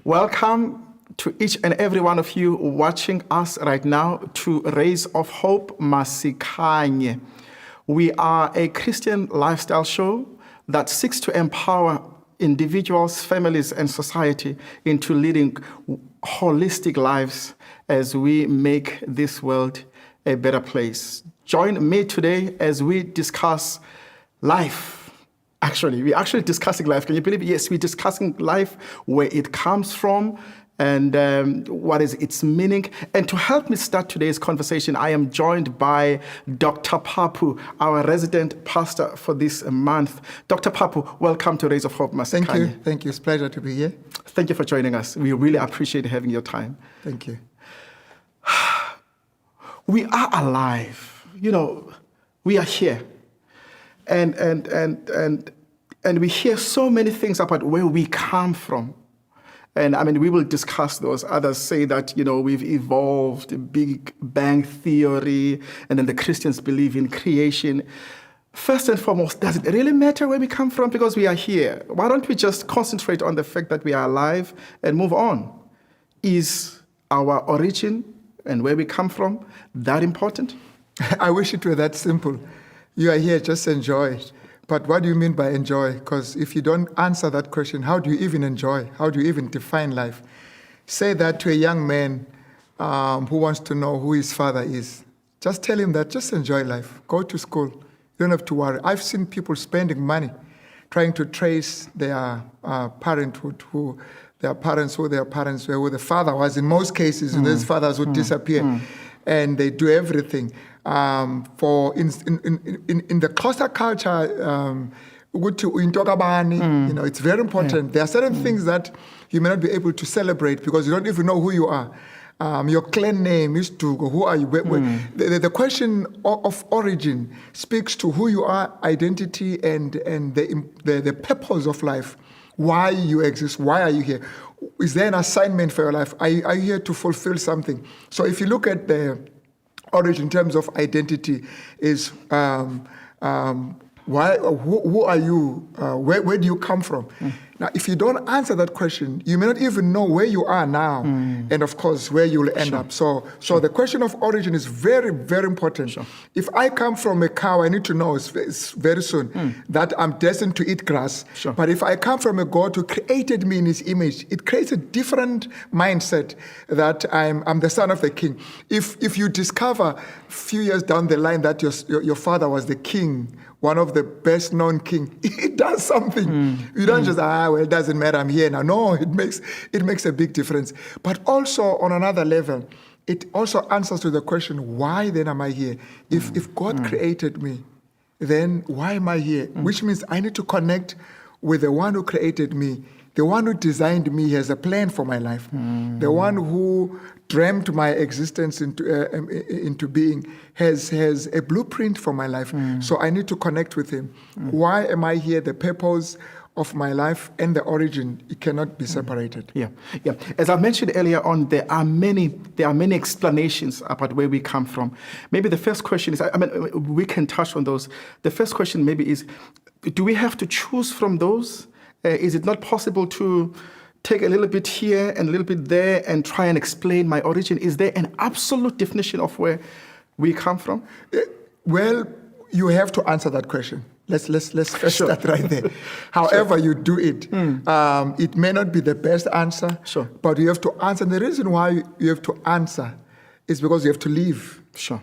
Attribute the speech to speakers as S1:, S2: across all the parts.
S1: Welcome to each and every one of you watching us right now to Rays of Hope Masikhanye. We are a Christian lifestyle show that seeks to empower individuals, families, and society into leading holistic lives as we make this world a better place. Join me today as we discuss life. We're actually discussing life. Can you believe it? Yes, we're discussing life, where it comes from, and what is its meaning. And to help me start today's conversation, I am joined by Dr. Papu, our resident pastor for this month. Dr. Papu, welcome to Rays of Hope Masikhanye.
S2: Thank you. Thank you. It's a pleasure to be here.
S1: Thank you for joining us. We really appreciate having your time.
S2: Thank you.
S1: We are alive. You know, we are here. And we hear so many things about where we come from. And I mean, we will discuss those. Others say that, we've evolved, Big Bang Theory, and then the Christians believe in creation. First and foremost, does it really matter where we come from? Because we are here. Why don't we just concentrate on the fact that we are alive and move on? Is our origin and where we come from that important?
S2: I wish it were that simple. You are here, just enjoy it. But what do you mean by enjoy? Because if you don't answer that question, how do you even enjoy? How do you even define life? Say that to a young man who wants to know who his father is. Just tell him that, just enjoy life. Go to school. You don't have to worry. I've seen people spending money trying to trace their parenthood, who their parents were, who the father was. In most cases, these fathers would disappear. And they do everything. In the Xhosa culture, it's very important. There are certain things that you may not be able to celebrate because you don't even know who you are. Your clan name is Dugo. Who are you? The question of origin speaks to who you are, identity, and the purpose of life. Why you exist? Why are you here? Is there an assignment for your life? Are you here to fulfill something? So if you look at the origin in terms of identity, is why? Who are you? Where do you come from? Now, if you don't answer that question, you may not even know where you are now, and of course, where you will end up. So the question of origin is very, very important. If I come from a cow, I need to know very soon that I'm destined to eat grass. But if I come from a God who created me in his image, it creates a different mindset that I'm the son of the king. If you discover a few years down the line that your father was the king, one of the best known king, it does something. You don't just, it doesn't matter, I'm here now. No, it makes a big difference. But also on another level, it also answers to the question, why then am I here? If God created me, then why am I here? Which means I need to connect with the one who created me. The one who designed me has a plan for my life. The one who dreamt my existence into being has a blueprint for my life. So I need to connect with him. Why am I here? The purpose of my life and the origin, it cannot be separated.
S1: Yeah. As I mentioned earlier on, there are many explanations about where we come from. Maybe the first question is, we can touch on those. The first question maybe is, do we have to choose from those? Is it not possible to take a little bit here and a little bit there and try and explain my origin? Is there an absolute definition of where we come from?
S2: Well, you have to answer that question. Let's first start right there. However you do it, it may not be the best answer, but you have to answer. And the reason why you have to answer is because you have to live.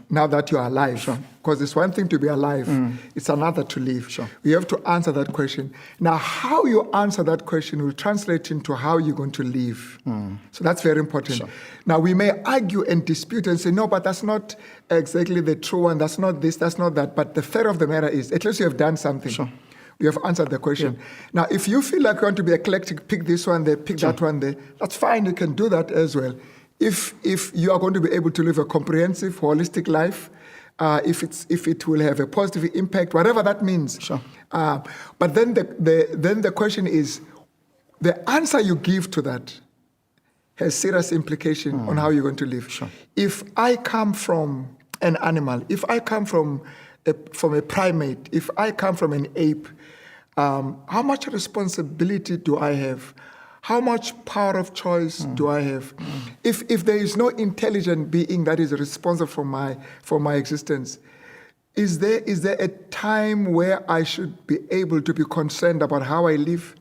S2: Now that you are alive. Because it's one thing to be alive, it's another to live. You have to answer that question. Now, how you answer that question will translate into how you're going to live. So that's very important. Now, we may argue and dispute and say, no, but that's not exactly the true one. That's not this, that's not that. But the fact of the matter is, at least you have done something. You have answered the question. Now, if you feel like you want to be eclectic, pick this one there, pick that one there, that's fine. You can do that as well. If you are going to be able to live a comprehensive, holistic life, if it will have a positive impact, whatever that means. But then the question is, the answer you give to that has serious implication on how you're going to live. If I come from an animal, if I come from a primate, if I come from an ape, how much responsibility do I have? how much power of choice do I have? If there is no intelligent being that is responsible for my existence, is there a time where I should be able to be concerned about how I live?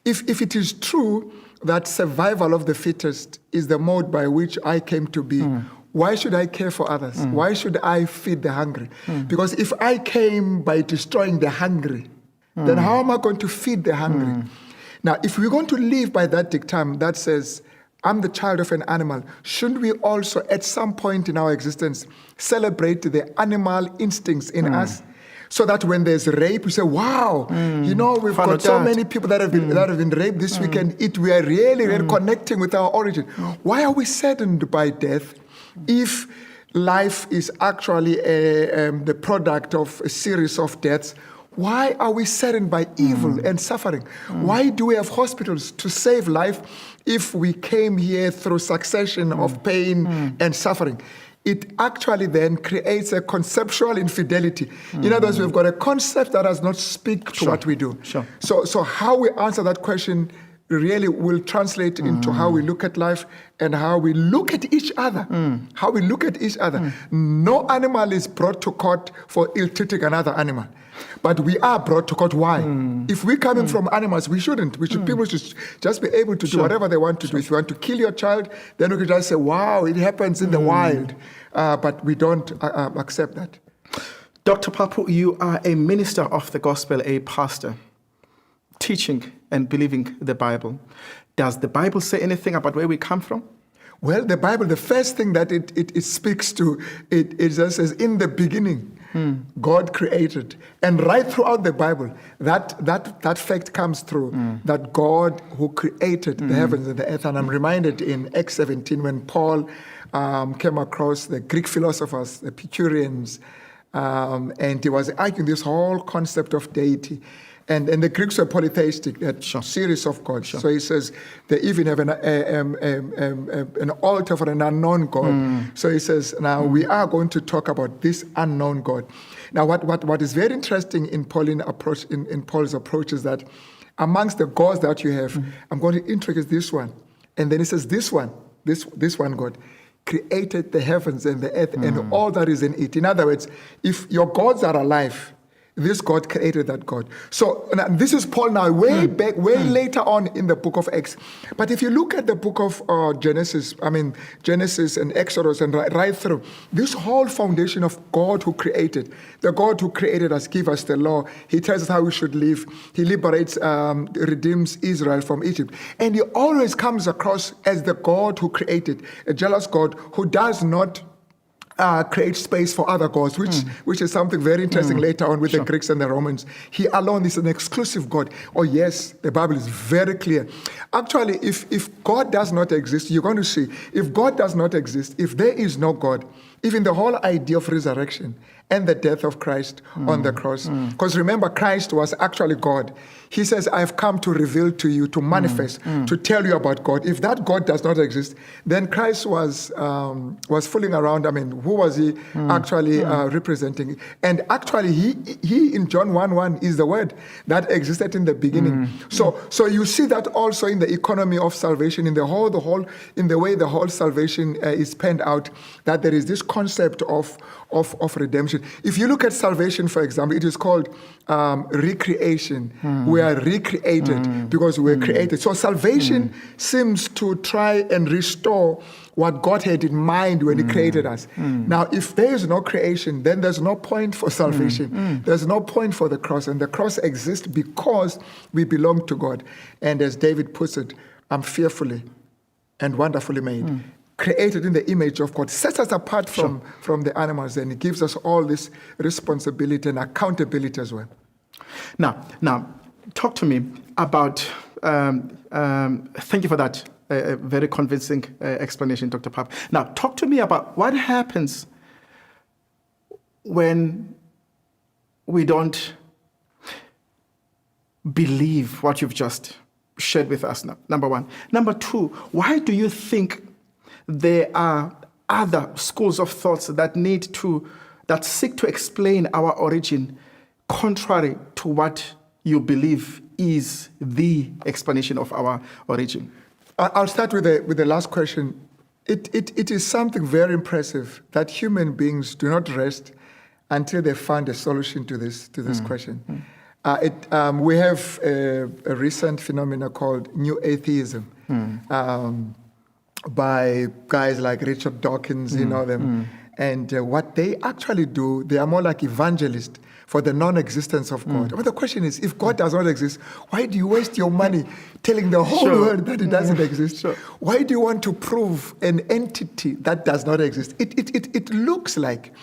S2: If it is true that survival of the fittest is the mode by which I came to be, why should I care for others? Why should I feed the hungry? Because if I came by destroying the hungry, then how am I going to feed the hungry? Now, if we're going to live by that dictum that says, I'm the child of an animal, shouldn't we also, at some point in our existence, celebrate the animal instincts in us? So that when there's rape, we say, wow, we've got so many people that have been raped this weekend. We are really connecting with our origin. Why are we saddened by death if life is actually the product of a series of deaths? Why are we saddened by evil and suffering? Why do we have hospitals to save life if we came here through succession of pain and suffering? It actually then creates a conceptual infidelity. In other words, we've got a concept that does not speak to what we do. So how we answer that question really will translate into how we look at life and how we look at each other. How we look at each other. No animal is brought to court for ill-treating another animal. But we are brought to court. Why? If we're coming from animals, we shouldn't. People should just be able to do whatever they want to do. If you want to kill your child, then we can just say, wow, it happens in the wild. But we don't accept that.
S1: Dr. Papu, you are a minister of the gospel, a pastor, teaching and believing the Bible. Does the Bible say anything about where we come from?
S2: Well, the Bible, the first thing that it speaks to, it just says, in the beginning, God created. And right throughout the Bible, that fact comes through, that God who created the heavens and the earth. And I'm reminded in Acts 17 when Paul came across the Greek philosophers, the Epicureans, and he was arguing this whole concept of deity. And the Greeks were polytheistic, that series of gods. So he says they even have an altar for an unknown God. So he says, now we are going to talk about this unknown God. Now what is very interesting in Pauline approach, in Paul's approach is that amongst the gods that you have, I'm going to introduce this one. And then he says this one God created the heavens and the earth and all that is in it. In other words, if your gods are alive, this God created that God. So this is Paul now, way back, way later on in the book of Acts. But if you look at the book of Genesis and Exodus and right through, this whole foundation of God who created, the God who created us, give us the law. He tells us how we should live. He liberates, redeems Israel from Egypt. And he always comes across as the God who created, a jealous God who does not create space for other gods, which is something very interesting later on with the Greeks and the Romans. He alone is an exclusive God. Oh yes, the Bible is very clear. Actually, if God does not exist, you're going to see, if God does not exist, if there is no God, even the whole idea of resurrection and the death of Christ on the cross. Because remember, Christ was actually God. He says, I've come to reveal to you, to manifest, to tell you about God. If that God does not exist, then Christ was fooling around. I mean, who was he actually representing? And actually, he in John 1:1 is the Word that existed in the beginning. So you see that also in the economy of salvation, in the way the whole salvation is penned out, that there is this concept of redemption. If you look at salvation, for example, it is called recreation. We are recreated because we were created. So salvation seems to try and restore what God had in mind when He created us. Now, if there is no creation, then there's no point for salvation. There's no point for the cross. And the cross exists because we belong to God. And as David puts it, I'm fearfully and wonderfully made. Created in the image of God, sets us apart from the animals, and it gives us all this responsibility and accountability as well.
S1: Now, talk to me about, thank you for that very convincing explanation, Dr. Papu. Now, talk to me about what happens when we don't believe what you've just shared with us, number one. Number two, why do you think there are other schools of thoughts that seek to explain our origin contrary to what you believe is the explanation of our origin?
S2: I'll start with the last question. It is something very impressive that human beings do not rest until they find a solution to this question. We have a recent phenomenon called New Atheism by guys like Richard Dawkins, you know them. And what they actually do, they are more like evangelists for the non-existence of God. But the question is, if God does not exist, why do you waste your money telling the whole world that it doesn't exist? Why do you want to prove an entity that does not exist? It looks like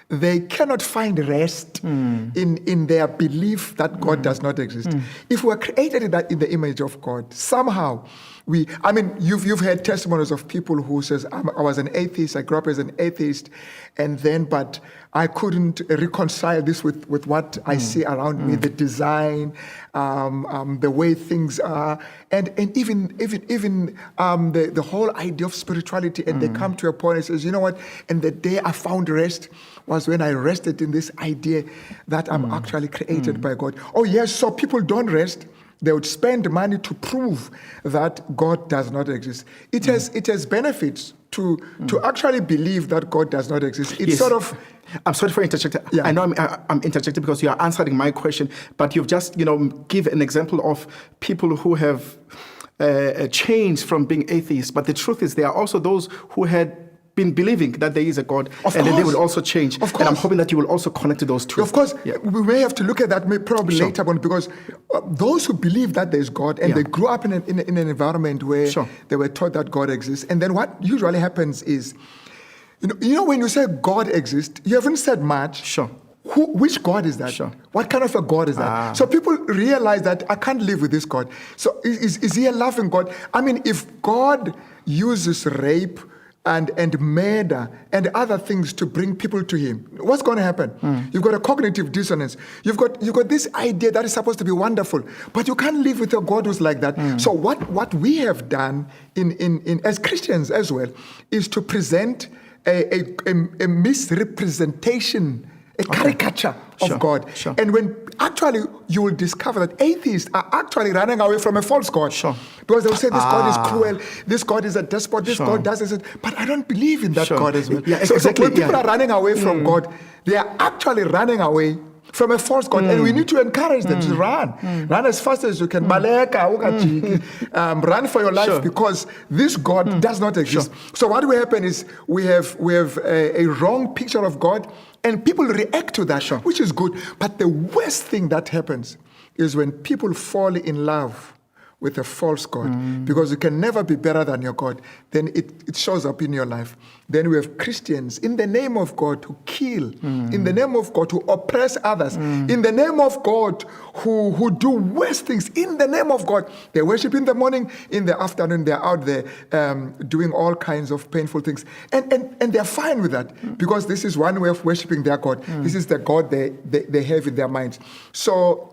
S2: they cannot find rest in their belief that God does not exist. If we're created in the image of God, somehow you've heard testimonies of people who says, I was an atheist, I grew up as an atheist, but I couldn't reconcile this with what I see around me, the design, the way things are, and even the whole idea of spirituality. And they come to a point and says, you know what? And the day I found rest was when I rested in this idea that I'm actually created by God. Oh yes, so people don't rest. They would spend money to prove that God does not exist. It has benefits to actually believe that God does not exist. It's sort of...
S1: I'm sorry for interjecting. Yeah. I know I'm interjecting because you are answering my question, but you've just, give an example of people who have changed from being atheists. But the truth is there are also those who had been believing that there is a God, then they will also change. Of course. And I'm hoping that you will also connect to those two.
S2: Of course. Yeah. We may have to look at that probably later on, because those who believe that there is God and they grew up in an environment where they were taught that God exists. And then what usually happens is, when you say God exists, you haven't said much. Which God is that? What kind of a God is that? So people realize that I can't live with this God. So is he a loving God? If God uses rape and murder and other things to bring people to him, what's going to happen? You've got a cognitive dissonance. You've got this idea that is supposed to be wonderful, but you can't live with a God who's like that. So what we have done in as Christians as well is to present a misrepresentation, a caricature of God. And when actually you will discover that atheists are actually running away from a false God. Because they'll say this God is cruel, this God is a despot, this God does this. But I don't believe in that God as well. So when people are running away from God, they are actually running away from a false God. And we need to encourage them to run. Run as fast as you can. Run for your life, because this God does not exist. So what will happen is we have a wrong picture of God, and people react to that, which is good. But the worst thing that happens is when people fall in love with a false God, because you can never be better than your God. Then it shows up in your life. Then we have Christians in the name of God who kill, in the name of God who oppress others, in the name of God who do worse things, in the name of God. They worship in the morning, in the afternoon, they're out there doing all kinds of painful things. And they're fine with that, because this is one way of worshiping their God. This is the God they have in their minds. So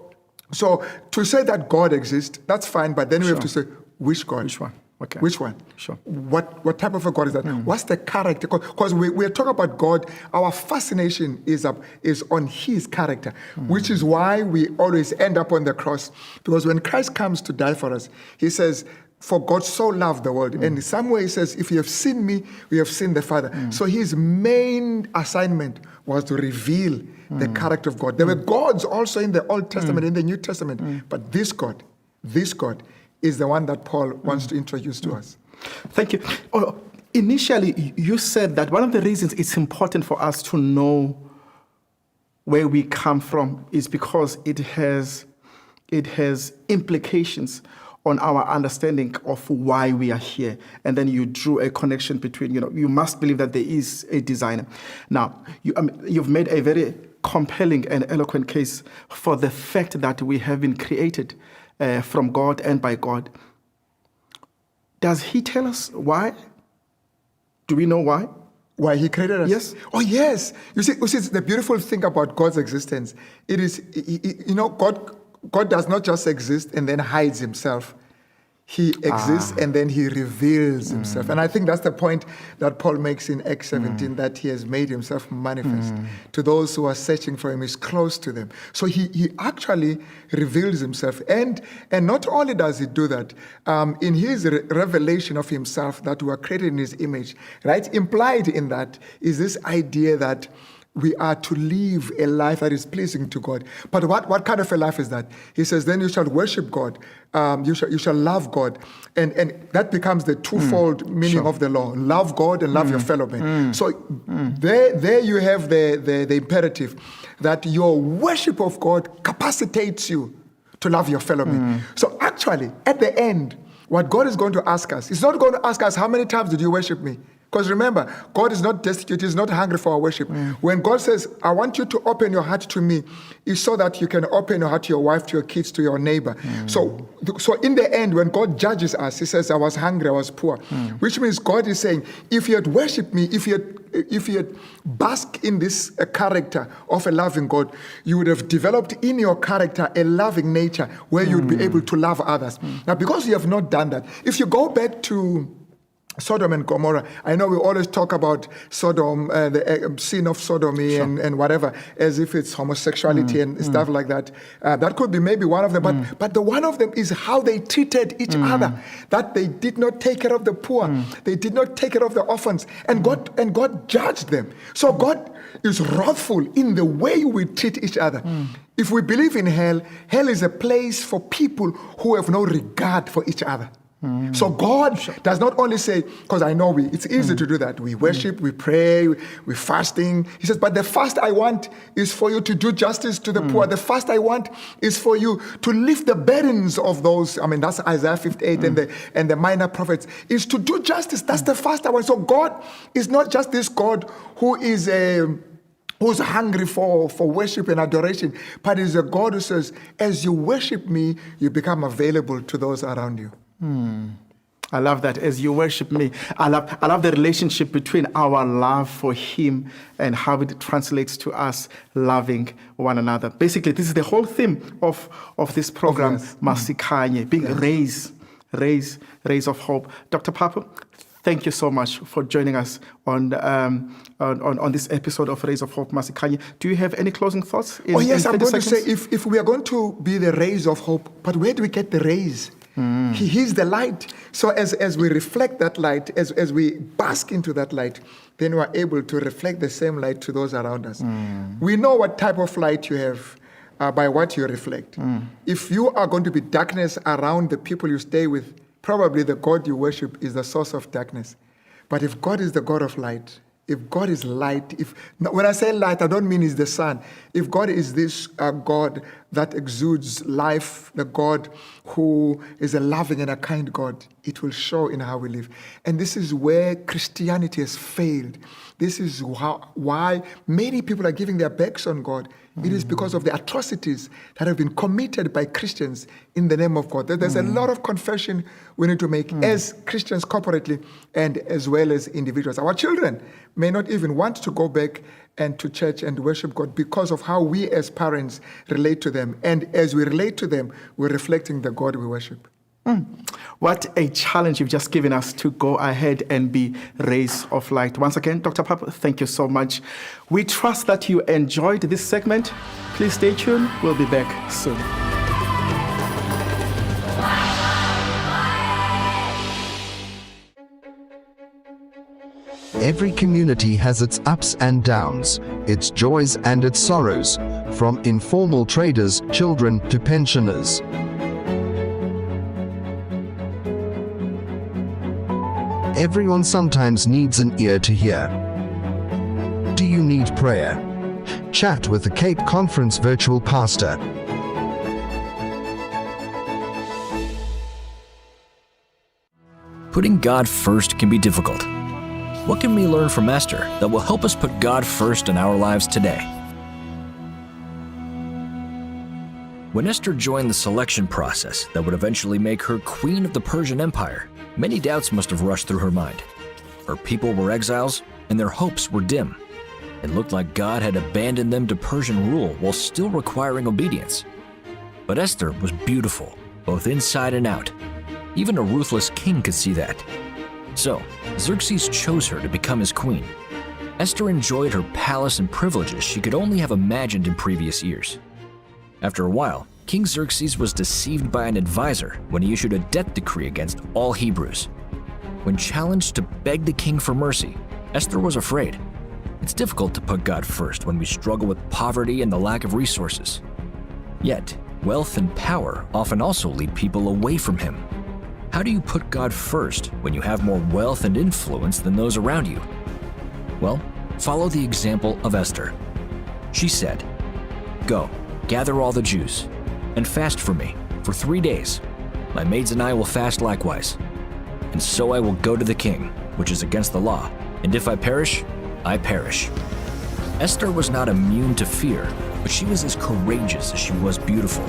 S2: to say that God exists, that's fine, but then we have to say, which God?
S1: Which one? Okay.
S2: Which one? What type of a God is that? What's the character? Because we're talking about God, our fascination is on his character, which is why we always end up on the cross. Because when Christ comes to die for us, he says, for God so loved the world. And in some way he says, if you have seen me, you have seen the Father. So his main assignment was to reveal the character of God. There were gods also in the Old Testament, in the New Testament, but this God is the one that Paul wants to introduce to us.
S1: Thank you. Initially, you said that one of the reasons it's important for us to know where we come from is because it has implications on our understanding of why we are here. And then you drew a connection between, you must believe that there is a designer. Now, you've made a very compelling and eloquent case for the fact that we have been created from God and by God. Does he tell us why? Do we know why?
S2: Why he created us?
S1: Yes.
S2: Oh, yes. You see, the beautiful thing about God's existence, it is, God does not just exist and then hides himself. He exists and then he reveals himself. And I think that's the point that Paul makes in Acts 17, that he has made himself manifest to those who are searching for him. He's close to them. So he actually reveals himself. And not only does he do that, in his revelation of himself that we are created in his image, right? Implied in that is this idea that we are to live a life that is pleasing to God. But what kind of a life is that? He says, then you shall worship God. You shall love God. And that becomes the twofold meaning of the law. Love God and love your fellow man. So there you have the imperative that your worship of God capacitates you to love your fellow man. So actually, at the end, what God is going to ask us, He's not going to ask us, how many times did you worship me? Because remember, God is not destitute, He's not hungry for our worship. When God says, I want you to open your heart to me, it's so that you can open your heart to your wife, to your kids, to your neighbor. So in the end, when God judges us, He says, I was hungry, I was poor. Which means God is saying, if you had worshipped me, if you had basked in this character of a loving God, you would have developed in your character a loving nature where you would be able to love others. Now, because you have not done that, if you go back to Sodom and Gomorrah. I know we always talk about Sodom, the sin of sodomy and whatever, as if it's homosexuality and stuff like that. That could be maybe one of them, but the one of them is how they treated each other, that they did not take care of the poor, they did not take care of the orphans, and God judged them. So God is wrathful in the way we treat each other. If we believe in hell, hell is a place for people who have no regard for each other. So God does not only say, because I know it's easy to do that. We worship, we pray, we're fasting. He says, but the fast I want is for you to do justice to the poor. The fast I want is for you to lift the burdens of those. I mean, that's Isaiah 58 and the minor prophets, is to do justice. That's the fast I want. So God is not just this God who is who's hungry for worship and adoration, but is a God who says, as you worship me, you become available to those around you.
S1: I love that. As you worship me, I love the relationship between our love for Him and how it translates to us loving one another. Basically, this is the whole theme of this program, Masikhanye, being rays of hope. Dr. Papu, thank you so much for joining us on this episode of Rays of Hope, Masikhanye. Do you have any closing thoughts?
S2: Yes, I'm going to say, if we are going to be the rays of hope, but where do we get the rays? He's the light. So as we reflect that light, as we bask into that light, then we are able to reflect the same light to those around us. We know what type of light you have by what you reflect. If you are going to be darkness around the people you stay with, probably the God you worship is the source of darkness. But if God is the God of light, if God is light, when I say light, I don't mean He's the sun. If God is this God that exudes life, the God who is a loving and a kind God, it will show in how we live. And this is where Christianity has failed. This is why many people are giving their backs on God. It is because of the atrocities that have been committed by Christians in the name of God. There's a lot of confession we need to make as Christians corporately and as well as individuals. Our children may not even want to go back and to church and worship God because of how we as parents relate to them. And as we relate to them, we're reflecting the God we worship.
S1: What a challenge you've just given us to go ahead and be rays of light. Once again, Dr. Papu, thank you so much. We trust that you enjoyed this segment. Please stay tuned. We'll be back soon.
S3: Every community has its ups and downs, its joys and its sorrows, from informal traders, children to pensioners. Everyone sometimes needs an ear to hear. Do you need prayer? Chat with the Cape Conference virtual pastor.
S4: Putting God first can be difficult. What can we learn from Esther that will help us put God first in our lives today? When Esther joined the selection process that would eventually make her queen of the Persian Empire, many doubts must have rushed through her mind. Her people were exiles, and their hopes were dim. It looked like God had abandoned them to Persian rule while still requiring obedience. But Esther was beautiful, both inside and out. Even a ruthless king could see that. So, Xerxes chose her to become his queen. Esther enjoyed her palace and privileges she could only have imagined in previous years. After a while, King Xerxes was deceived by an advisor when he issued a death decree against all Hebrews. When challenged to beg the king for mercy, Esther was afraid. It's difficult to put God first when we struggle with poverty and the lack of resources. Yet, wealth and power often also lead people away from Him. How do you put God first when you have more wealth and influence than those around you? Well, follow the example of Esther. She said, "Go, gather all the Jews, and fast for me for 3 days. My maids and I will fast likewise. And so I will go to the king, which is against the law, and if I perish, I perish." Esther was not immune to fear, but she was as courageous as she was beautiful.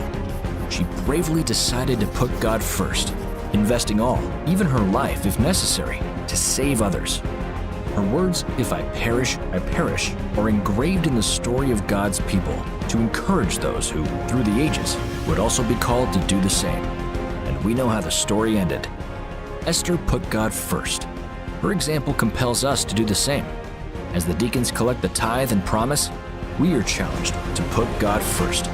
S4: She bravely decided to put God first, investing all, even her life if necessary, to save others. Her words, "If I perish, are engraved in the story of God's people to encourage those who, through the ages, would also be called to do the same. And we know how the story ended. Esther put God first. Her example compels us to do the same. As the deacons collect the tithe and promise, we are challenged to put God first.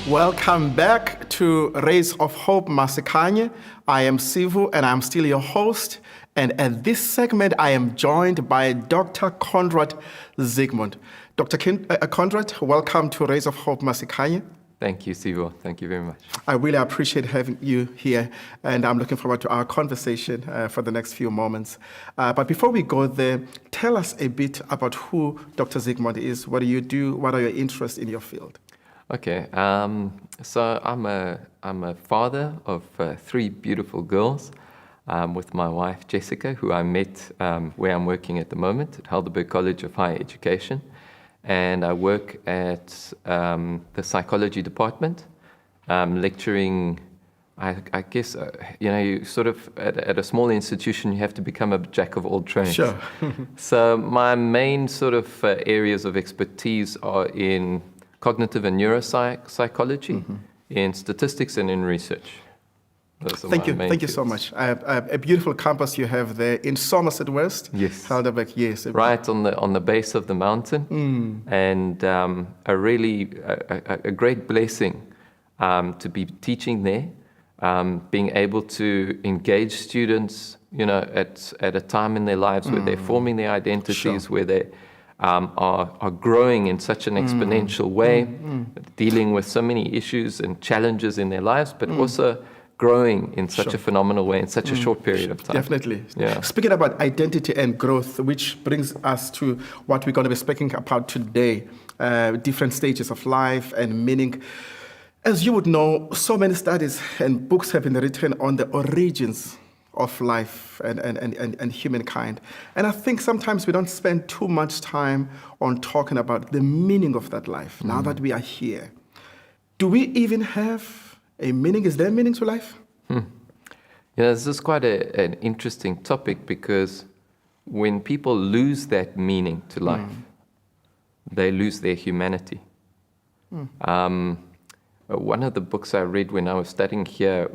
S1: Welcome back to Rays of Hope Masikhanye. I am Sivu and I'm still your host. And at this segment, I am joined by Dr. Conrad Zygmont. Dr. Conrad, welcome to Rays of Hope Masikhanye.
S5: Thank you, Sivu. Thank you very much.
S1: I really appreciate having you here, and I'm looking forward to our conversation for the next few moments. But before we go there, tell us a bit about who Dr. Zygmont is. What do you do? What are your interests in your field?
S5: Okay, so I'm a father of 3 beautiful girls with my wife Jessica, who I met where I'm working at the moment at Heidelberg College of Higher Education, and I work at the psychology department, lecturing. I guess you sort of at a small institution you have to become a jack of all trades.
S1: Sure.
S5: So my main sort of areas of expertise are in cognitive and neuropsychology, in statistics and in research.
S1: Thank you so much. A beautiful campus you have there in Somerset West.
S5: Yes.
S1: Heidelberg, yes.
S5: Right on the base of the mountain, and a great blessing to be teaching there, being able to engage students, at a time in their lives where they're forming their identities,
S1: Sure.
S5: where they are growing in such an exponential way, dealing with so many issues and challenges in their lives, but also growing in such
S1: Sure.
S5: a phenomenal way in such a short period of time.
S1: Definitely.
S5: Yeah.
S1: Speaking about identity and growth, which brings us to what we're going to be speaking about today, different stages of life and meaning. As you would know, so many studies and books have been written on the origins of life and humankind. And I think sometimes we don't spend too much time on talking about the meaning of that life, now that we are here. Do we even have a meaning? Is there meaning to life?
S5: This is quite an interesting topic, because when people lose that meaning to life, they lose their humanity. One of the books I read when I was studying here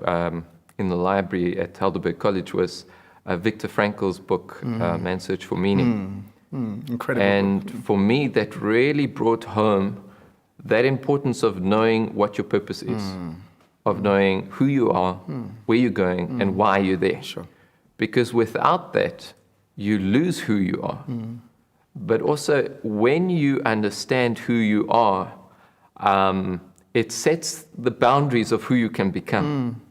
S5: in the library at Heidelberg College was Viktor Frankl's book, Man's Search for Meaning.
S1: Incredible.
S5: And for me, that really brought home that importance of knowing what your purpose is, of knowing who you are, where you're going, and why you're there.
S1: Sure.
S5: Because without that, you lose who you are. But also, when you understand who you are, it sets the boundaries of who you can become.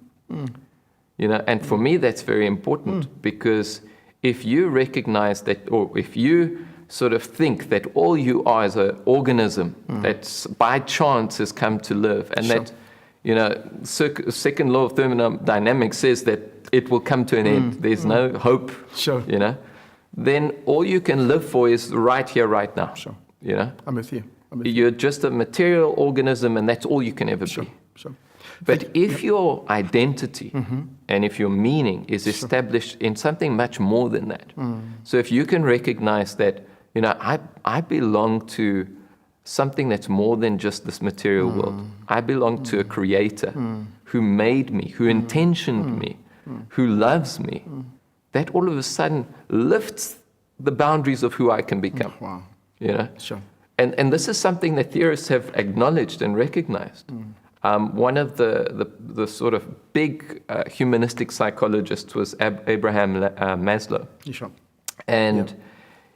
S5: And for me, that's very important, because if you recognize that, or if you sort of think that all you are is an organism that by chance has come to live, and
S1: Sure.
S5: that, second law of thermodynamics says that it will come to an end. There's no hope,
S1: Sure.
S5: then all you can live for is right here, right now.
S1: Sure.
S5: You know,
S1: I'm with you.
S5: you're just a material organism, and that's all you can ever
S1: Sure.
S5: be.
S1: Sure.
S5: But if your identity and if your meaning is established in something much more than that, so if you can recognize that, I belong to something that's more than just this material world. I belong to a creator who made me, who intentioned me, who loves me. That all of a sudden lifts the boundaries of who I can become.
S1: Wow.
S5: Sure. And this is something that theorists have acknowledged and recognized. One of the sort of big humanistic psychologists was Abraham Maslow.
S1: Sure.
S5: And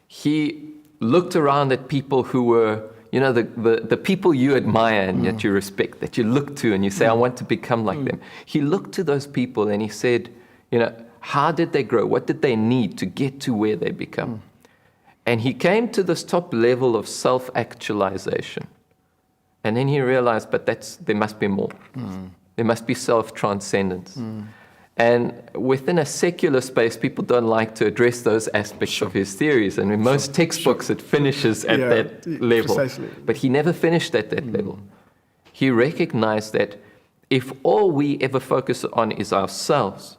S5: he looked around at people who were, the people you admire and that you respect, that you look to and you say, I want to become like them. He looked to those people and he said, how did they grow? What did they need to get to where they become? And he came to this top level of self-actualization. And then he realized, but there must be more. There must be self-transcendence. And within a secular space, people don't like to address those aspects of his theories. And in most textbooks, it finishes at that level.
S1: Precisely.
S5: But he never finished at that level. He recognized that if all we ever focus on is ourselves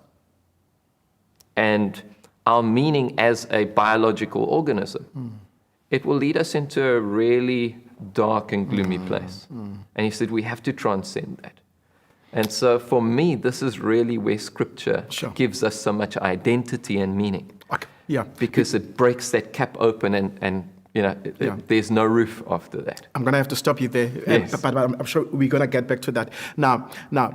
S5: and our meaning as a biological organism, it will lead us into a really dark and gloomy place. And he said, we have to transcend that. And so for me, this is really where Scripture gives us so much identity and meaning.
S1: Okay. Yeah.
S5: Because it breaks that cap open and there's no roof after that.
S1: I'm going to have to stop you there,
S5: Yes.
S1: but I'm sure we're going to get back to that. Now,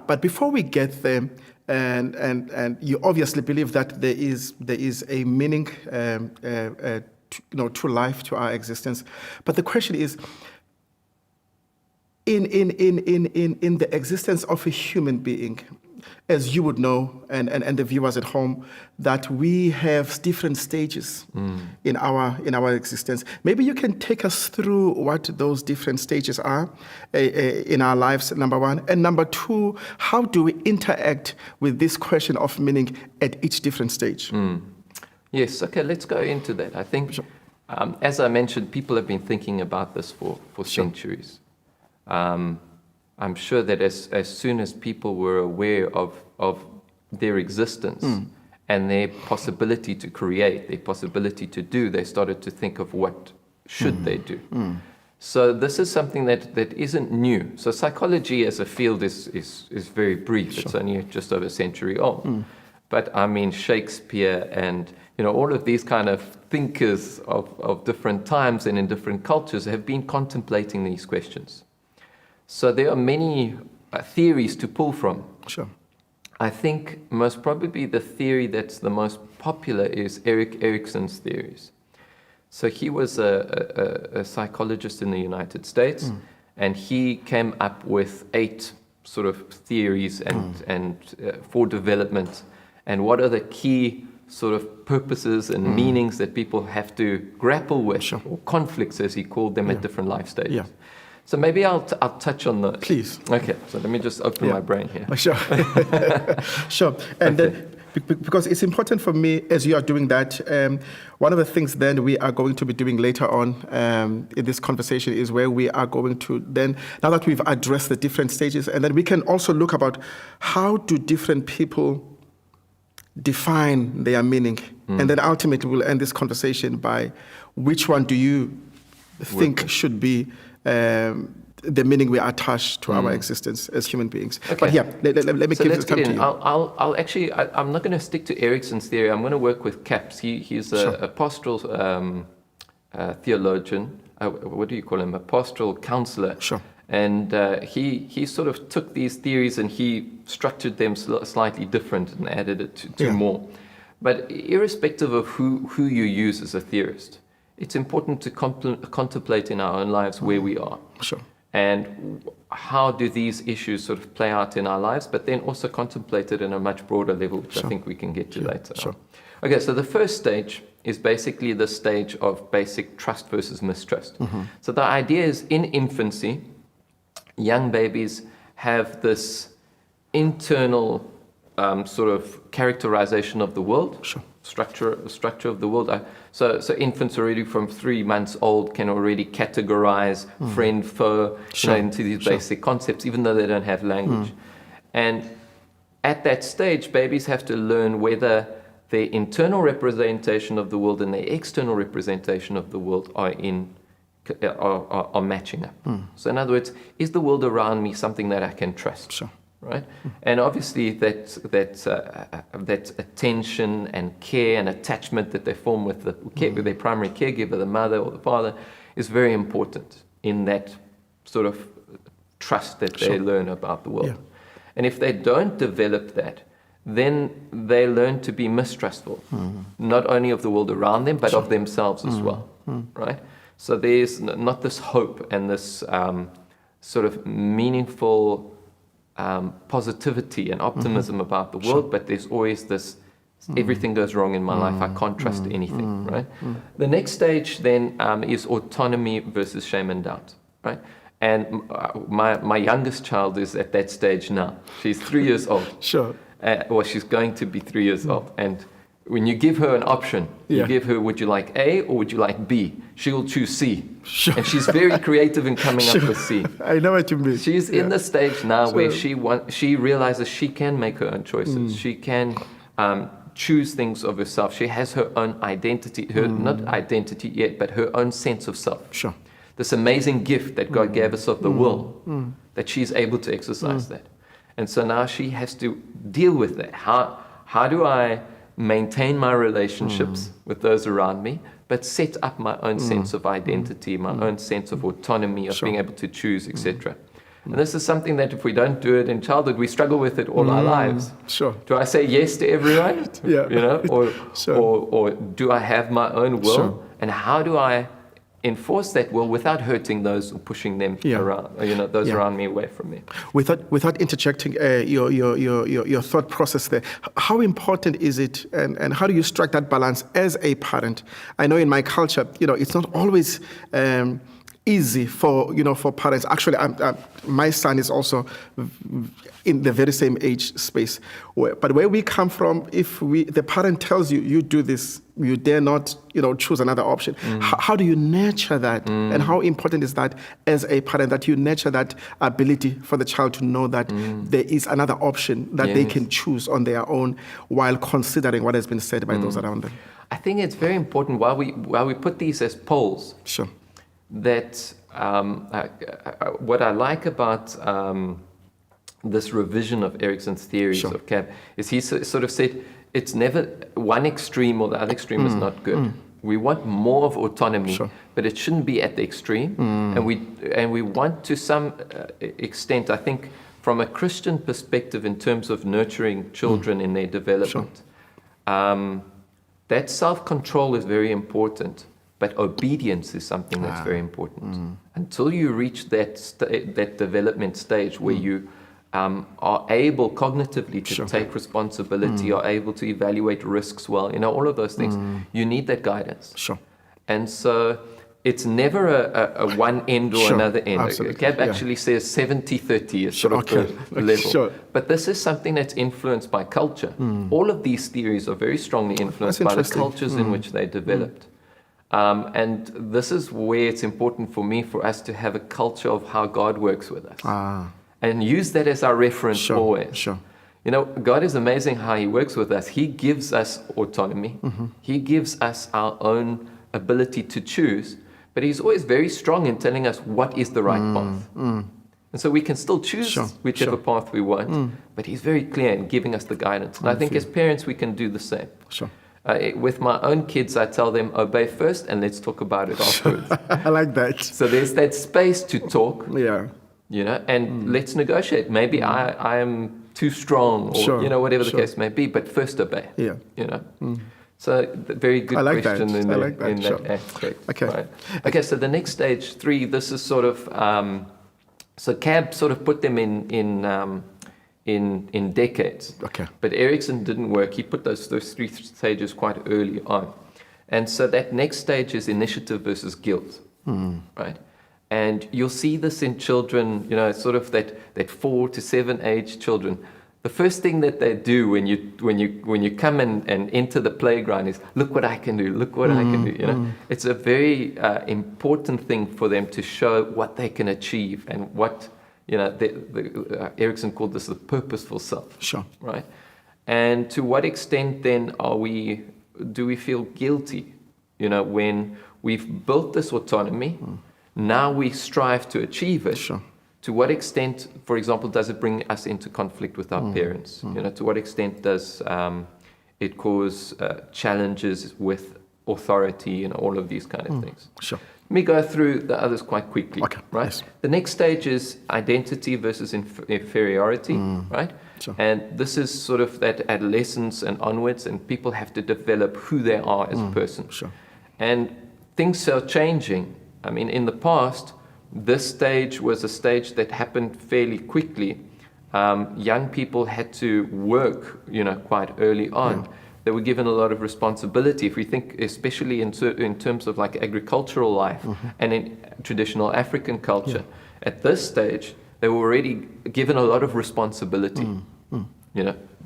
S1: but before we get there, and you obviously believe that there is a meaning to life, to our existence. But the question is, in the existence of a human being, as you would know, and the viewers at home, that we have different stages in our existence. Maybe you can take us through what those different stages are in our lives, number one. And number two, how do we interact with this question of meaning at each different stage?
S5: Yes, okay, let's go into that. I think, as I mentioned, people have been thinking about this for centuries. I'm sure that as soon as people were aware of their existence and their possibility to create, their possibility to do, they started to think of what should they do. So this is something that isn't new. So psychology as a field is very brief. It's only just over a century old. But I mean, Shakespeare and all of these kind of thinkers of different times and in different cultures have been contemplating these questions. So there are many theories to pull from.
S1: Sure.
S5: I think most probably the theory that's the most popular is Erik Erikson's theories. So he was a psychologist in the United States, and he came up with 8 sort of theories and for development, and what are the key sort of purposes and meanings that people have to grapple with, or conflicts as he called them at different life stages.
S1: Yeah.
S5: So maybe I'll touch on those.
S1: Please.
S5: Okay, so let me just open my brain here.
S1: Sure. Sure. And then, because it's important for me as you are doing that, one of the things then we are going to be doing later on in this conversation is where we are going to then, now that we've addressed the different stages, and then we can also look about how do different people define their meaning. And then ultimately we'll end this conversation by which one do you think should be the meaning we attach to our existence as human beings. Okay. But yeah, let me
S5: so
S1: give this time to you.
S5: I'll actually, I'm not going to stick to Erikson's theory. I'm going to work with Capps. He's a pastoral theologian. What do you call him? A pastoral counselor.
S1: Sure.
S5: And he sort of took these theories and he structured them slightly different and added it to more. But irrespective of who you use as a theorist, it's important to contemplate in our own lives where we are.
S1: Sure.
S5: And how do these issues sort of play out in our lives, but then also contemplate it in a much broader level, which I think we can get to later.
S1: Sure.
S5: Okay, so the first stage is basically the stage of basic trust versus mistrust. So the idea is in infancy, young babies have this internal sort of characterization of the world.
S1: Sure.
S5: Structure of the world. So infants already from 3 months old can already categorize friend, foe into these basic concepts, even though they don't have language. And at that stage, babies have to learn whether their internal representation of the world and their external representation of the world are matching up. So in other words, is the world around me something that I can trust?
S1: Sure.
S5: Right? And obviously that attention and care and attachment that they form with with their primary caregiver, the mother or the father, is very important in that sort of trust that they learn about the world.
S1: Yeah.
S5: And if they don't develop that, then they learn to be mistrustful, not only of the world around them, but of themselves as well, right? So there's not this hope and this sort of meaningful positivity and optimism about the world, but there's always this, everything goes wrong in my life, I can't trust anything, right? The next stage then is autonomy versus shame and doubt, right? And my youngest child is at that stage now. She's 3 years old.
S1: Sure.
S5: Well, she's going to be 3 years old. And when you give her an option, you give her, would you like A or would you like B? She will choose C.
S1: Sure.
S5: And she's very creative in coming up with C.
S1: I know what you mean.
S5: She's in the stage now where she realizes she can make her own choices. She can choose things of herself. She has her own identity, not identity yet, but her own sense of self.
S1: Sure.
S5: This amazing gift that God gave us of the will, that she's able to exercise that. And so now she has to deal with that. How do I maintain my relationships with those around me, but set up my own sense of identity, my own sense of autonomy, of being able to choose, etc. And this is something that if we don't do it in childhood, we struggle with it all our lives.
S1: Sure.
S5: Do I say yes to everyone?
S1: Yeah.
S5: You know, or do I have my own will?
S1: Sure.
S5: And how do I enforce that will without hurting those or pushing them around, those around me away from me?
S1: Without interjecting your thought process there, how important is it, and how do you strike that balance as a parent? I know in my culture, it's not always easy for parents. Actually, my son is also in the very same age space. But where we come from, if the parent tells you, you do this, you dare not, choose another option. How do you nurture that? And how important is that as a parent, that you nurture that ability for the child to know that there is another option that they can choose on their own while considering what has been said by those around them?
S5: I think it's very important while we put these as polls.
S1: Sure.
S5: That what I like about this revision of Erickson's theories of CAB is he sort of said it's never one extreme or the other extreme is not good. We want more of autonomy, but it shouldn't be at the extreme. And we want to some extent, I think, from a Christian perspective in terms of nurturing children in their development, that self-control is very important. But obedience is something that's very important. Until you reach that development stage where you are able cognitively to take responsibility, are able to evaluate risks well, all of those things, you need that guidance.
S1: Sure.
S5: And so it's never a one end or another end. CAB actually says 70-30 is sort of the level.
S1: Sure.
S5: But this is something that's influenced by culture. All of these theories are very strongly influenced by the cultures in which they developed. And this is where it's important for us to have a culture of how God works with us. And use that as our reference always.
S1: Sure.
S5: God is amazing how He works with us. He gives us autonomy. He gives us our own ability to choose. But He's always very strong in telling us what is the right path. And so we can still choose whichever path we want. But He's very clear in giving us the guidance. And I think as parents, we can do the same.
S1: Sure.
S5: With my own kids, I tell them, obey first and let's talk about it afterwards.
S1: I like that.
S5: So there's that space to talk,
S1: Yeah.
S5: and let's negotiate. Maybe I am too strong or, whatever the case may be, but first obey.
S1: Yeah.
S5: So very good question
S1: that.
S5: in that aspect.
S1: Okay.
S5: Right. Okay, so the next stage 3, this is sort of, so CAB sort of put them in decades.
S1: Okay.
S5: But Erickson didn't work. He put those 3 stages quite early on. And so that next stage is initiative versus guilt, right? And you'll see this in children, sort of that 4 to 7 age children. The first thing that they do when you come and enter the playground is, look what I can do, look what I can do. It's a very important thing for them to show what they can achieve and what Erickson called this the purposeful self.
S1: Sure.
S5: Right? And to what extent then do we feel guilty, when we've built this autonomy, now we strive to achieve it.
S1: Sure.
S5: To what extent, for example, does it bring us into conflict with our parents? To what extent does it cause challenges with authority and all of these kind of things?
S1: Sure.
S5: Let me go through the others quite quickly.
S1: Okay,
S5: right?
S1: yes.
S5: The next stage is identity versus inferiority, right?
S1: Sure.
S5: And this is sort of that adolescence and onwards, and people have to develop who they are as a person.
S1: Sure.
S5: And things are changing. I mean, in the past, this stage was a stage that happened fairly quickly. Young people had to work, quite early on. They were given a lot of responsibility. If we think, especially in terms of like agricultural life and in traditional African culture, at this stage, they were already given a lot of responsibility,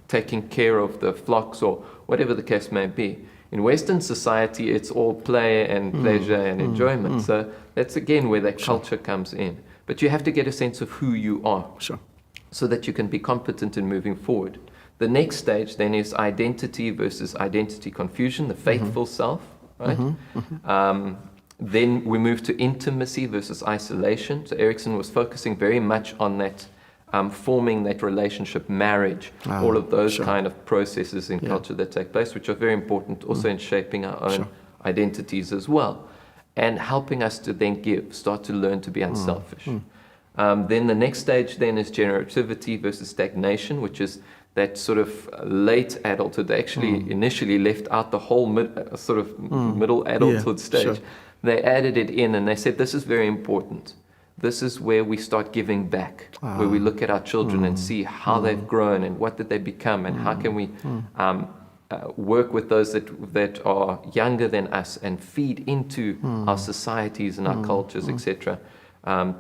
S5: taking care of the flocks or whatever the case may be. In Western society, it's all play and pleasure and enjoyment. So that's again where that culture comes in. But you have to get a sense of who you are,
S1: Sure.
S5: so that you can be competent in moving forward. The next stage then is identity versus identity confusion, the faithful self, right? Then we move to intimacy versus isolation. So Erickson was focusing very much on that, forming that relationship, marriage, all of those kind of processes in culture that take place, which are very important also in shaping our own identities as well, and helping us to then start to learn to be unselfish. Then the next stage then is generativity versus stagnation, which is that sort of late adulthood. They actually initially left out the whole middle adulthood stage.
S1: Sure.
S5: They added it in and they said, this is very important. This is where we start giving back, where we look at our children and see how they've grown and what did they become and how can we work with those that are younger than us and feed into our societies and our cultures, etc.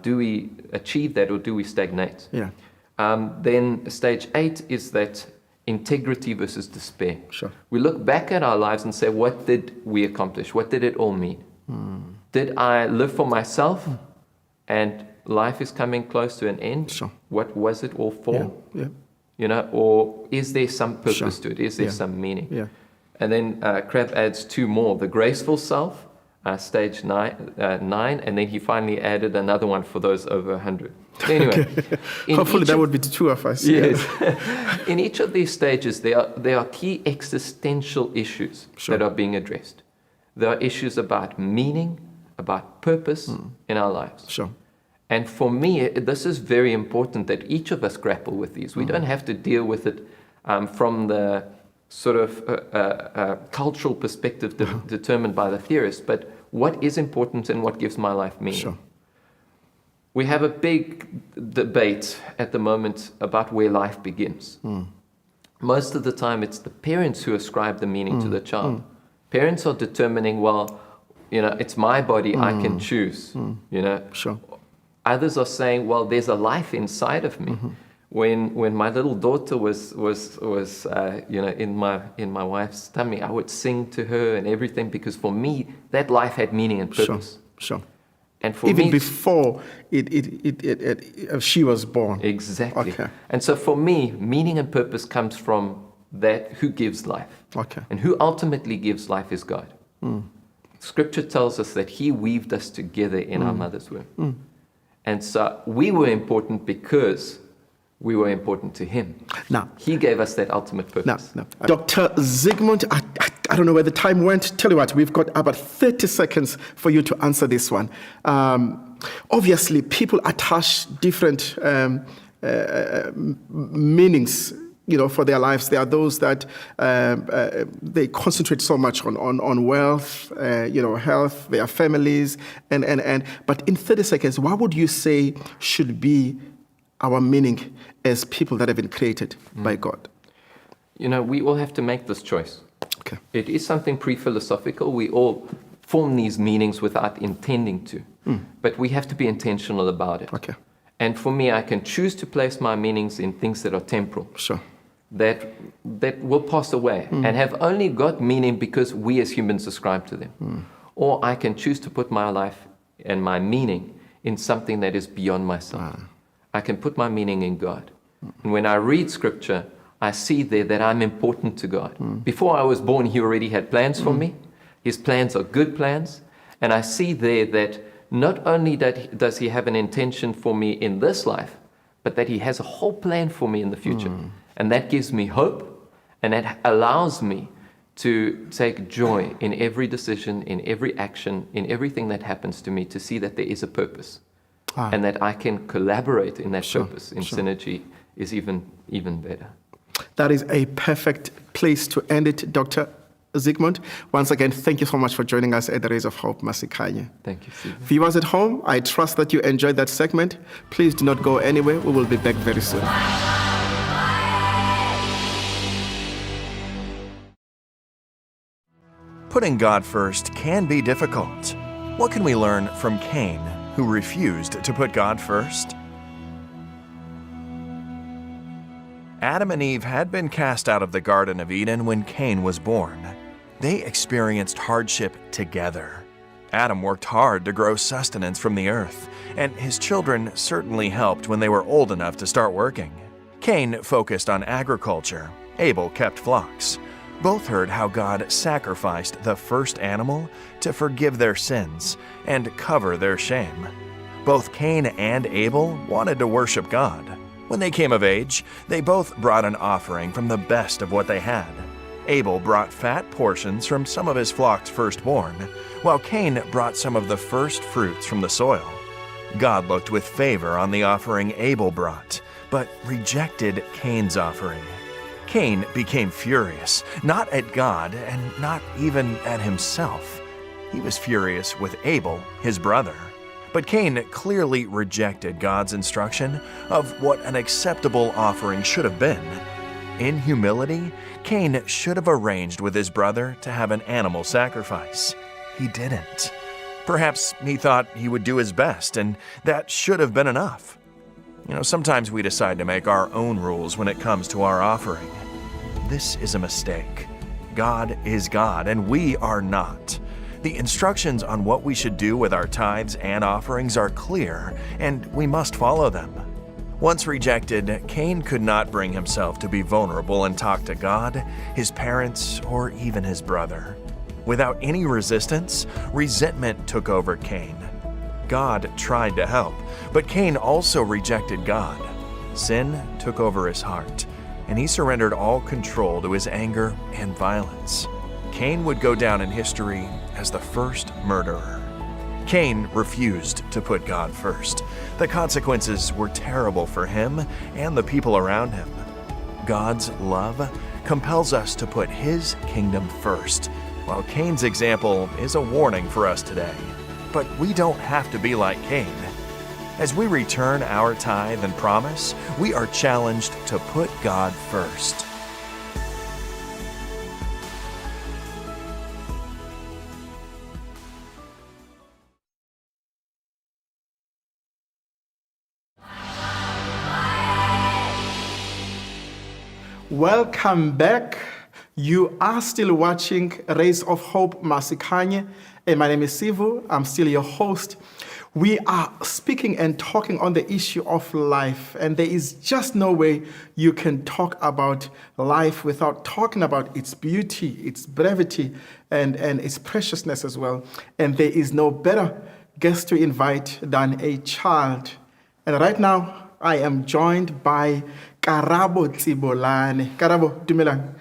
S5: Do we achieve that or do we stagnate?
S1: Yeah.
S5: Then stage 8 is that integrity versus despair.
S1: Sure.
S5: We look back at our lives and say, what did we accomplish? What did it all mean? Did I live for myself and life is coming close to an end?
S1: Sure.
S5: What was it all for?
S1: Yeah.
S5: Or is there some purpose to it? Is there some meaning?
S1: Yeah.
S5: And then Crab adds 2 more, the graceful self, stage 9, and then he finally added another one for those over 100. Anyway,
S1: Hopefully that would be the 2 of us.
S5: Yes. In each of these stages, there are key existential issues that are being addressed. There are issues about meaning, about purpose in our lives.
S1: Sure.
S5: And for me, this is very important that each of us grapple with these. We don't have to deal with it from the sort of cultural perspective determined by the theorist, but what is important and what gives my life meaning.
S1: Sure.
S5: We have a big debate at the moment about where life begins. Most of the time, it's the parents who ascribe the meaning to the child. Parents are determining, well, it's my body, I can choose.
S1: Sure.
S5: Others are saying, well, there's a life inside of me. When my little daughter was in my wife's tummy, I would sing to her and everything because for me that life had meaning and purpose.
S1: Sure.
S5: And for
S1: Even
S5: me,
S1: before she was born.
S5: Exactly.
S1: Okay.
S5: And so for me, meaning and purpose comes from that who gives life.
S1: Okay.
S5: And who ultimately gives life is God. Scripture tells us that He weaved us together in our mother's womb. And so we were important because we were important to Him.
S1: Now,
S5: He gave us that ultimate purpose.
S1: Now, Dr. Zygmont, I don't know where the time went. Tell you what, we've got about 30 seconds for you to answer this one. Obviously, people attach different meanings, for their lives. There are those that they concentrate so much on wealth, health, their families, but in 30 seconds, what would you say should be our meaning as people that have been created by God?
S5: We all have to make this choice.
S1: Okay.
S5: It is something pre-philosophical. We all form these meanings without intending to, but we have to be intentional about it.
S1: Okay.
S5: And for me, I can choose to place my meanings in things that are temporal.
S1: Sure.
S5: That will pass away and have only got meaning because we as humans ascribe to them. Or I can choose to put my life and my meaning in something that is beyond myself. I can put my meaning in God. And when I read scripture, I see there that I'm important to God. Before I was born, He already had plans for me. His plans are good plans. And I see there that not only does He have an intention for me in this life, but that He has a whole plan for me in the future. And that gives me hope, and that allows me to take joy in every decision, in every action, in everything that happens to me, to see that there is a purpose. And that I can collaborate in that purpose, in synergy, is even better.
S1: That is a perfect place to end it, Dr. Zygmont. Once again, thank you so much for joining us at the Rays of Hope, Masikhanye.
S5: Thank you, Stephen.
S1: Viewers at home, I trust that you enjoyed that segment. Please do not go anywhere. We will be back very soon.
S6: Putting God first can be difficult. What can we learn from Cain, who refused to put God first? Adam and Eve had been cast out of the Garden of Eden when Cain was born. They experienced hardship together. Adam worked hard to grow sustenance from the earth, and his children certainly helped when they were old enough to start working. Cain focused on agriculture. Abel kept flocks. Both heard how God sacrificed the first animal to forgive their sins and cover their shame. Both Cain and Abel wanted to worship God. When they came of age, they both brought an offering from the best of what they had. Abel brought fat portions from some of his flock's firstborn, while Cain brought some of the first fruits from the soil. God looked with favor on the offering Abel brought, but rejected Cain's offering. Cain became furious, not at God and not even at himself. He was furious with Abel, his brother. But Cain clearly rejected God's instruction of what an acceptable offering should have been. In humility, Cain should have arranged with his brother to have an animal sacrifice. He didn't. Perhaps he thought he would do his best, and that should have been enough. Sometimes we decide to make our own rules when it comes to our offering. This is a mistake. God is God, and we are not. The instructions on what we should do with our tithes and offerings are clear, and we must follow them. Once rejected, Cain could not bring himself to be vulnerable and talk to God, his parents, or even his brother. Without any resistance, resentment took over Cain. God tried to help, but Cain also rejected God. Sin took over his heart, and he surrendered all control to his anger and violence. Cain would go down in history as the first murderer. Cain refused to put God first. The consequences were terrible for him and the people around him. God's love compels us to put His kingdom first, while Cain's example is a warning for us today. But we don't have to be like Cain. As we return our tithe and promise, we are challenged to put God first.
S1: Welcome back. You are still watching Rays of Hope, Masikhanye, and my name is Sivu. I'm still your host. We are speaking and talking on the issue of life, and there is just no way you can talk about life without talking about its beauty, its brevity, and its preciousness as well. And there is no better guest to invite than a child. And right now, I am joined by Karabo Tsibolane. Karabo, dumelang.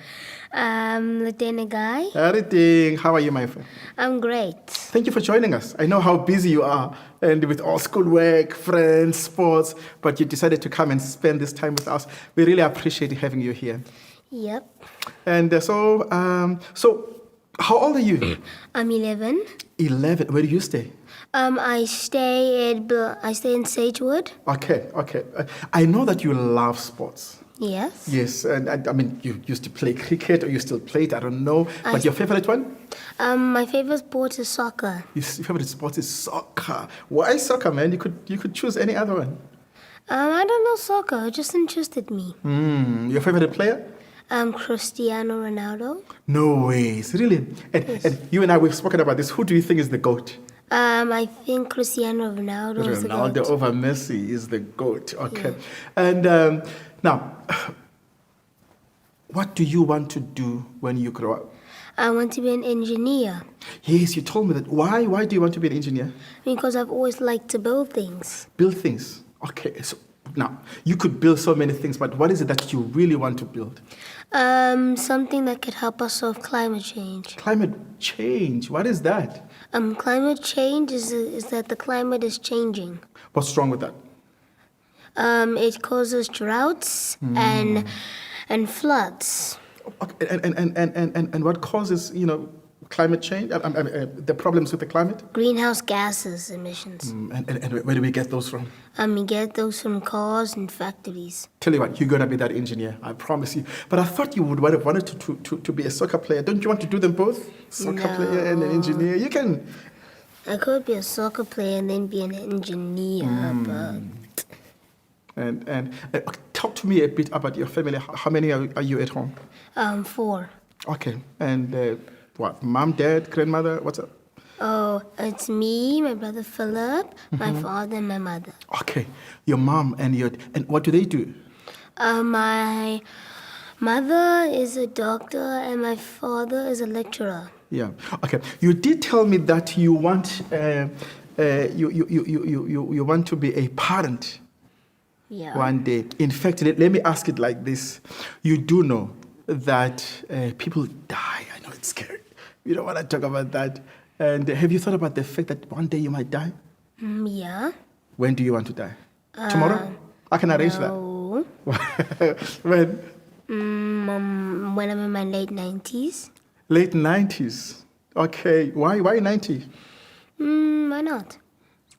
S7: Lieutenant Guy.
S1: Everything. How are you, my friend?
S7: I'm great.
S1: Thank you for joining us. I know how busy you are, and with all schoolwork, friends, sports, but you decided to come and spend this time with us. We really appreciate having you here.
S7: Yep.
S1: And so how old are you?
S7: I'm 11.
S1: 11. Where do you stay?
S7: I stay in Sagewood.
S1: Okay. I know that you love sports.
S7: Yes.
S1: Yes, and I mean, you used to play cricket, or you still play it, I don't know. But your favorite one?
S7: My favorite sport is soccer.
S1: Your favorite sport is soccer. Why soccer, man? You could choose any other one.
S7: I don't know soccer. It just interested me.
S1: Your favorite player?
S7: Cristiano Ronaldo.
S1: No ways, really? And you and I, we've spoken about this. Who do you think is the GOAT?
S7: I think Cristiano Ronaldo is the
S1: Ronaldo
S7: GOAT.
S1: over Messi is the GOAT. Okay. And now, what do you want to do when you grow up?
S7: I want to be an engineer
S1: Yes, you told me that. Why? Why do you want to be an engineer?
S7: because I've always liked to build things.
S1: Build things. Okay. So now, you could build so many things, but what is it that you really want to build?
S7: Something that could help us solve climate change.
S1: Climate change. What is that?
S7: Climate change is that the climate is changing.
S1: What's wrong with that?
S7: It causes droughts and floods.
S1: Okay. And what causes, climate change? The problems with the climate?
S7: Greenhouse gases emissions.
S1: And where do we get those from?
S7: We get those from cars and factories.
S1: Tell you what, you're going to be that engineer, I promise you. But I thought you would have wanted to be a soccer player. Don't you want to do them both? Soccer player and an engineer? You can.
S7: I could be a soccer player and then be an engineer, but
S1: And okay, talk to me a bit about your family. How many are you at home?
S7: 4.
S1: Okay. And what? Mom, dad, grandmother? What's up?
S7: Oh, it's me, my brother Philip, my father, and my mother.
S1: Okay. Your mom and what do they do?
S7: My mother is a doctor and my father is a lecturer.
S1: Yeah. Okay. You did tell me that you want you want to be a parent
S7: Yeah.
S1: one day. In fact, let me ask it like this: you do know that people die. I know it's scary. We don't want to talk about that. And have you thought about the fact that one day you might die?
S7: Yeah.
S1: When do you want to die? Tomorrow? I can arrange
S7: No.
S1: that. When?
S7: When I'm in my late 90s.
S1: Late 90s. Okay. Why 90?
S7: Why not?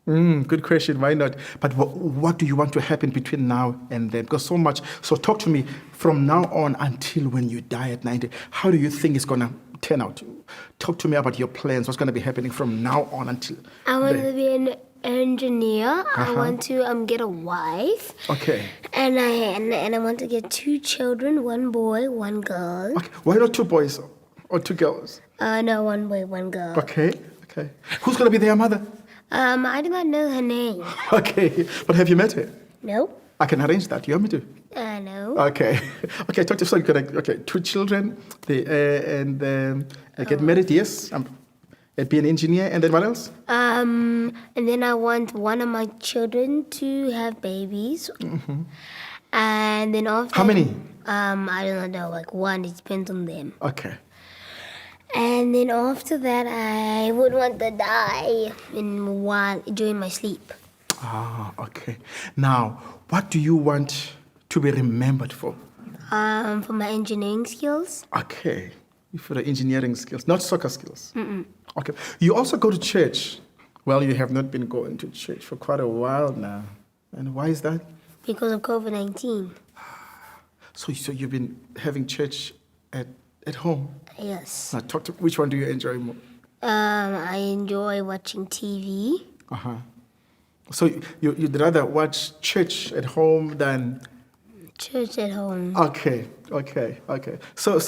S1: Good question. Why not? But what do you want to happen between now and then? Because so much. So talk to me from now on until when you die at 90. How do you think it's going to turn out? Talk to me about your plans. What's going to be happening from now on until
S7: I want
S1: then?
S7: to be an engineer. I want to get a wife.
S1: Okay.
S7: And I want to get 2 children, 1 boy, 1 girl.
S1: Okay. Why not 2 boys or 2 girls?
S7: No, 1 boy, 1 girl.
S1: Okay. Okay. Who's going to be their mother?
S7: I do not know her name.
S1: Okay. But have you met her?
S7: No.
S1: I can arrange that. You want me to?
S7: No.
S1: Okay. Okay, talk to so you're gonna, okay, 2 children, they get married, yes. Be an engineer, and then what else?
S7: And then I want one of my children to have babies. And then after
S1: How many?
S7: I don't know, like 1, it depends on them.
S1: Okay.
S7: And then after that I would want to die during my sleep.
S1: Ah, okay. Now, what do you want to be remembered for?
S7: For my engineering skills.
S1: Okay. For the engineering skills, not soccer skills. Okay. You also go to church. Well, you have not been going to church for quite a while now. And why is that?
S7: Because of COVID-19.
S1: So you've been having church at home?
S7: Yes.
S1: Now, which one do you enjoy more?
S7: I enjoy watching TV.
S1: Uh-huh. So you'd rather watch church at home than...
S7: Church at home.
S1: Okay. So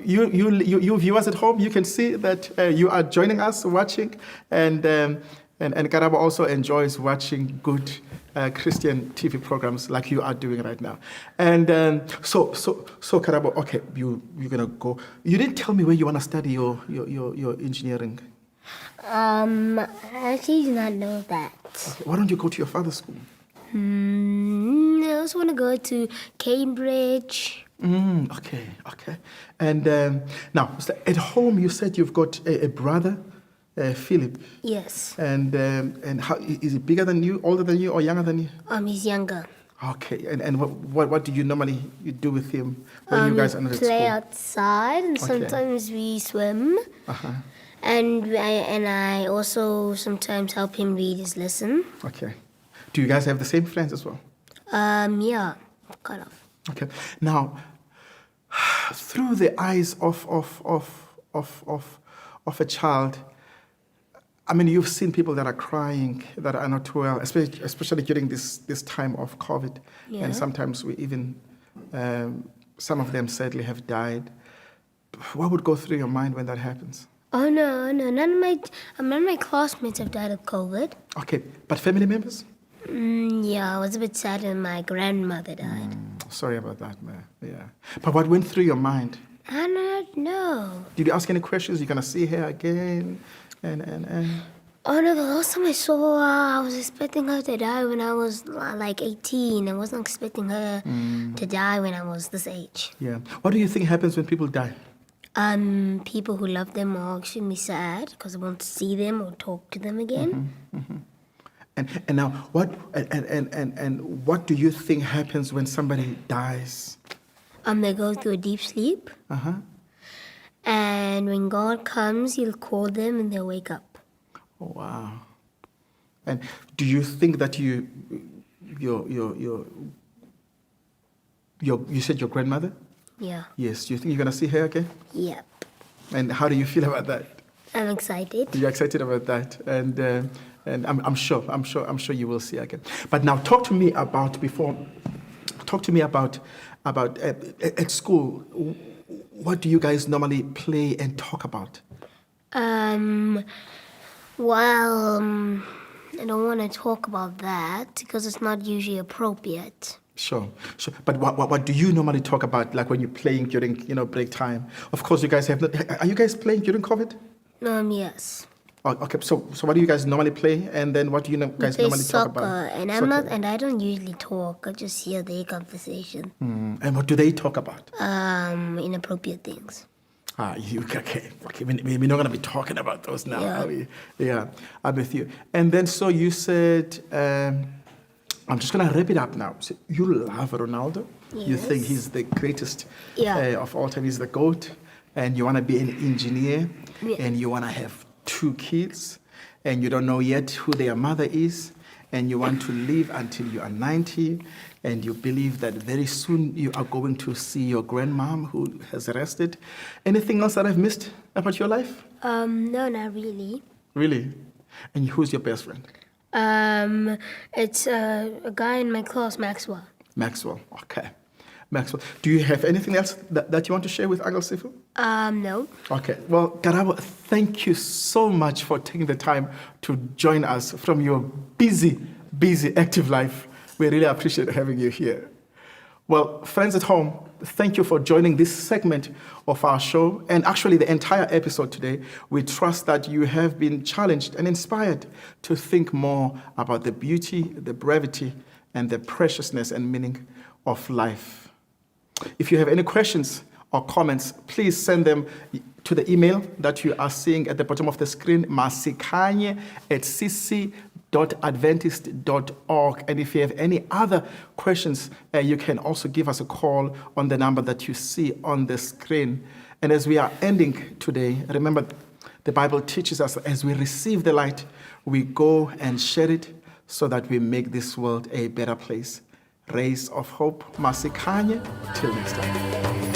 S1: you viewers at home, you can see that you are joining us watching, and Karabo also enjoys watching good Christian TV programs like you are doing right now. And so Karabo, okay, you're gonna go. You didn't tell me where you wanna study your engineering.
S7: I actually do not know that.
S1: Okay, why don't you go to your father's school?
S7: I also want to go to Cambridge.
S1: Okay. And now, so at home, you said you've got a brother, Philip.
S7: Yes.
S1: And how is he bigger than you, older than you, or younger than you?
S7: He's younger.
S1: Okay. And what do you normally do with him when you guys are not at school?
S7: Play outside, and
S1: Okay.
S7: sometimes we swim. And I also sometimes help him read his lesson.
S1: Okay. Do you guys have the same friends as well?
S7: Yeah, kind of.
S1: Okay. Now, through the eyes of a child, I mean, you've seen people that are crying, that are not well, especially during this time of COVID.
S7: Yeah.
S1: And sometimes we even, some of them sadly have died. What would go through your mind when that happens?
S7: Oh no, none of my classmates have died of COVID.
S1: Okay, but family members?
S7: Yeah, I was a bit sad when my grandmother died.
S1: Sorry about that, man. Yeah. But what went through your mind?
S7: I don't know.
S1: Did you ask any questions? You're gonna see her again, and.
S7: Oh no, the last time I saw her, I was expecting her to die when I was like 18. I wasn't expecting her to die when I was this age.
S1: Yeah. What do you think happens when people die?
S7: People who love them are extremely sad because they want to see them or talk to them again.
S1: And now what and what do you think happens when somebody dies?
S7: They go through a deep sleep. And when God comes, He'll call them and they'll wake up.
S1: Oh, wow. And do you think that you said your grandmother?
S7: Yeah.
S1: Yes. Do you think you're gonna see her again?
S7: Yep.
S1: And how do you feel about that?
S7: I'm excited.
S1: You're excited about that, and I'm sure you will see her again. But now, talk to me about at school. What do you guys normally play and talk about?
S7: Well, I don't want to talk about that because it's not usually appropriate.
S1: Sure. But what do you normally talk about, like when you're playing during, break time? Of course, you guys have not. Are you guys playing during COVID?
S7: Yes.
S1: Oh, okay. So what do you guys normally play, and then what do you guys normally talk about?
S7: And I don't usually talk. I just hear their conversation.
S1: And what do they talk about?
S7: Inappropriate things.
S1: Okay. We're not going to be talking about those now,
S7: Yeah.
S1: are we? Yeah, I'm with you. And then, so you said, I'm just going to wrap it up now. So you love Ronaldo.
S7: Yes.
S1: You think he's the greatest of all time. He's the GOAT. And you want to be an engineer.
S7: Yeah.
S1: And you want to have 2 kids. And you don't know yet who their mother is. And you want to live until you are 90. And you believe that very soon you are going to see your grandmom who has rested. Anything else that I've missed about your life?
S7: No, not really.
S1: Really? And who's your best friend?
S7: It's a guy in my class, Maxwell.
S1: Maxwell, okay. Maxwell. Do you have anything else that you want to share with Uncle Sifu?
S7: No.
S1: Okay. Well, Karabo, thank you so much for taking the time to join us from your busy, active life. We really appreciate having you here. Well, friends at home, thank you for joining this segment of our show, and actually the entire episode today. We trust that you have been challenged and inspired to think more about the beauty, the brevity, and the preciousness and meaning of life. If you have any questions or comments, please send them to the email that you are seeing at the bottom of the screen, masikhanye@cc.adventist.org. And if you have any other questions, you can also give us a call on the number that you see on the screen. And as we are ending today, remember the Bible teaches us that as we receive the light, we go and share it so that we make this world a better place. Rays of Hope, Masikhanye. Till next time.